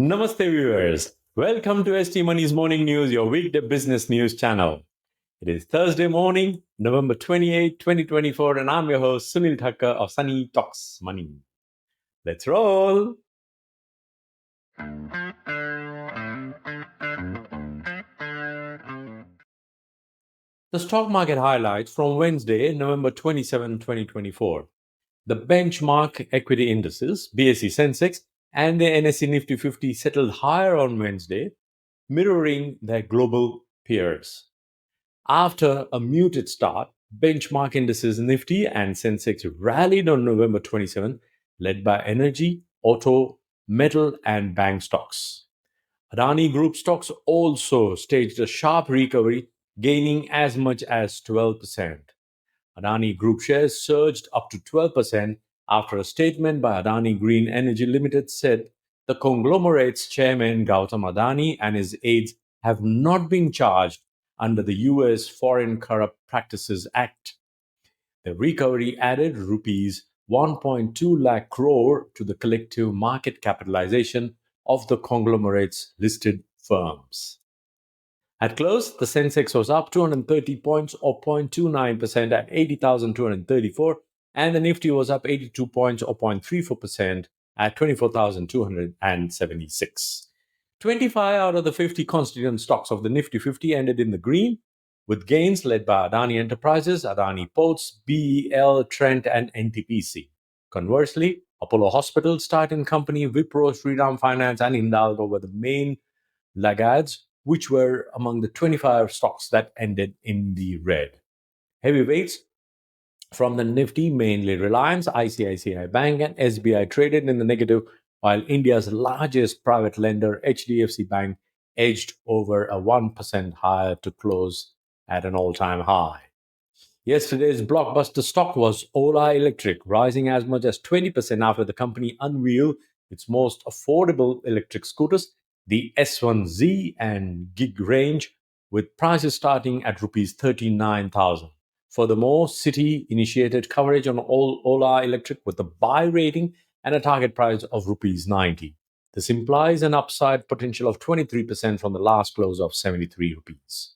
Namaste, viewers. Welcome to ST Money's Morning News, your weekday business news channel. It is Thursday morning, November 28, 2024, and I'm your host, Sunil Thakker of Sunny Talks Money. Let's roll. The stock market highlights from Wednesday, November 27, 2024. The benchmark equity indices, BSE Sensex, and the NSE Nifty 50 settled higher on Wednesday, mirroring their global peers. After a muted start, benchmark indices Nifty and Sensex rallied on November 27, led by energy, auto, metal, and bank stocks. Adani Group stocks also staged a sharp recovery, gaining as much as 12%. Adani Group shares surged up to 12% after a statement by Adani Green Energy Limited said the conglomerate's chairman Gautam Adani and his aides have not been charged under the US Foreign Corrupt Practices Act. The recovery added rupees 1.2 lakh crore to the collective market capitalization of the conglomerate's listed firms. At close, the Sensex was up 230 points or 0.29% at 80,234, and the Nifty was up 82 points or 0.34% at 24,276. 25 out of the 50 constituent stocks of the Nifty 50 ended in the green, with gains led by Adani Enterprises, Adani Ports, BEL, Trent, and NTPC. Conversely, Apollo Hospitals, Titan Company, Wipro, Shriram Finance, and Hindalco were the main laggards, which were among the 25 stocks that ended in the red. Heavyweights from the Nifty, mainly Reliance, ICICI Bank, and SBI traded in the negative, while India's largest private lender, HDFC Bank, edged over a 1% higher to close at an all-time high. Yesterday's blockbuster stock was Ola Electric, rising as much as 20% after the company unveiled its most affordable electric scooters, the S1Z and Gig range, with prices starting at Rs 39,000. Furthermore, Citi initiated coverage on Ola Electric with a buy rating and a target price of Rs 90. This implies an upside potential of 23% from the last close of 73 rupees.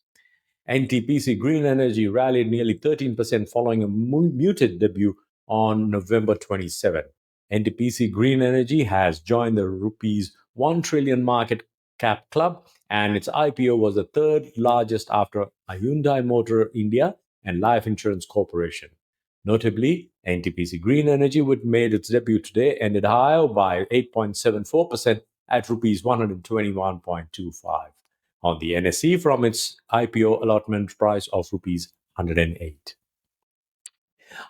NTPC Green Energy rallied nearly 13% following a muted debut on November 27. NTPC Green Energy has joined the rupees 1 trillion market cap club, and its IPO was the third largest after Hyundai Motor India and Life Insurance Corporation. Notably, NTPC Green Energy, which made its debut today, ended higher by 8.74% at rupees 121.25 on the NSE from its IPO allotment price of rupees 108.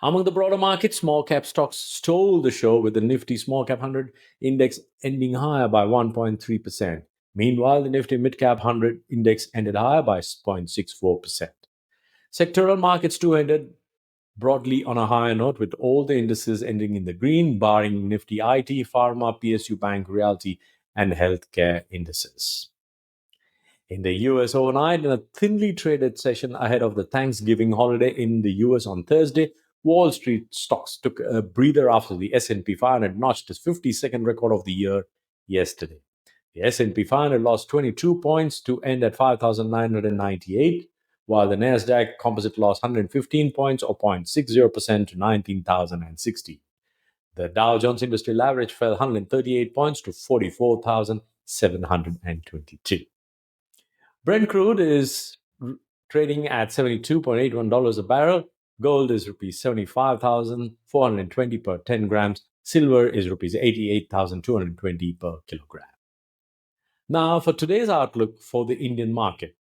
Among the broader market, small cap stocks stole the show with the Nifty Small Cap 100 index ending higher by 1.3%. Meanwhile, the Nifty Mid Cap 100 index ended higher by 0.64%. Sectoral markets too ended broadly on a higher note, with all the indices ending in the green, barring Nifty IT, Pharma, PSU Bank, Realty, and Healthcare indices. In the US overnight, in a thinly traded session ahead of the Thanksgiving holiday in the US on Thursday, Wall Street stocks took a breather after the S&P 500 notched its 52nd record of the year yesterday. The S&P 500 lost 22 points to end at 5,998, while the Nasdaq Composite lost 115 points or 0.60% to 19,060. The Dow Jones Industrial Average fell 138 points to 44,722. Brent crude is trading at $72.81 a barrel. Gold is rupees 75,420 per 10 grams. Silver is rupees 88,220 per kilogram. Now, for today's outlook for the Indian market.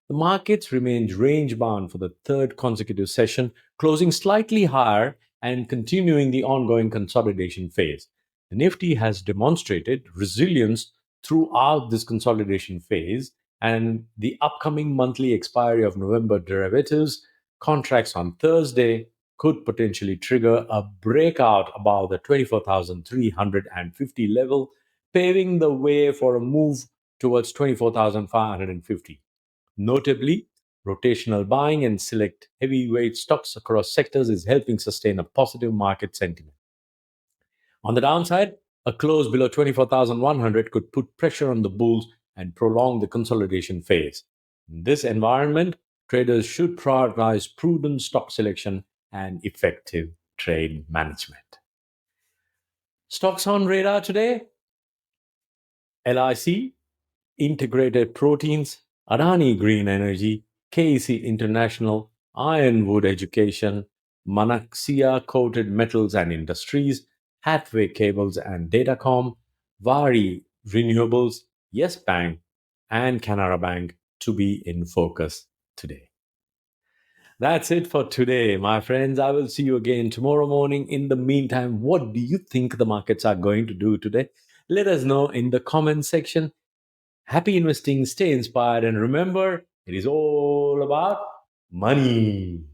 The markets remained range-bound for the third consecutive session, closing slightly higher and continuing the ongoing consolidation phase. The Nifty has demonstrated resilience throughout this consolidation phase, and the upcoming monthly expiry of November derivatives contracts on Thursday could potentially trigger a breakout above the 24,350 level, paving the way for a move towards 24,550. Notably, rotational buying and select heavyweight stocks across sectors is helping sustain a positive market sentiment. On the downside, A close below 24,100 could put pressure on the bulls and prolong the consolidation phase. In this environment, traders should prioritize prudent stock selection and effective trade management. Stocks on radar today: LIC, Integrated Proteins, Adani Green Energy, KEC International, Ironwood Education, Manaxia Coated Metals and Industries, Hathway Cables and Datacom, Vari Renewables, Yes Bank, and Canara Bank to be in focus today. That's it for today, my friends. I will see you again tomorrow morning. In the meantime, what do you think the markets are going to do today? Let us know in the comment section. Happy investing, stay inspired, and remember, it is all about money.